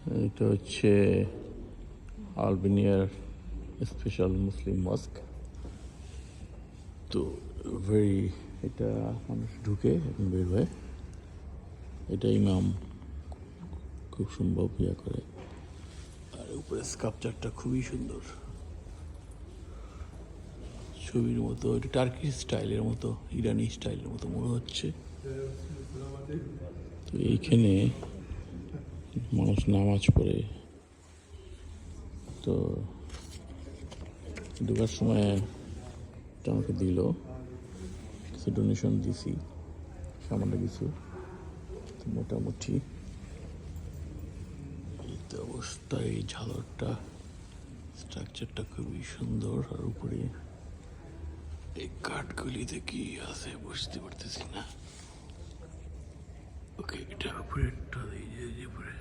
এটা হচ্ছে আলবেনিয়ার স্পেশাল মুসলিম মস্ক। তো এটা মানুষ ঢুকে এবং বের হয়। এটা ইমাম খুব সম্ভব করে। আর উপরে স্কাপচারটা খুবই সুন্দর, ছবির মতো। এটা টার্কি স্টাইলের মতো, ইরানি স্টাইলের মতো মনে হচ্ছে। তো এইখানে মানুষ নামাজ পড়ে। তো ঢোকার সময় আমাকে দিল কিছু ডোনেশন, দিছি সামান্য কিছু। তো মোটামুটি এই তো অবস্থা। এই ঝালরটা, স্ট্রাকচারটা খুবই সুন্দর। আর উপরে এই কাঠগুলিতে কি আছে বুঝতে পারতেছি না। ওকে, এটা উপরে একটা এই যে উপরে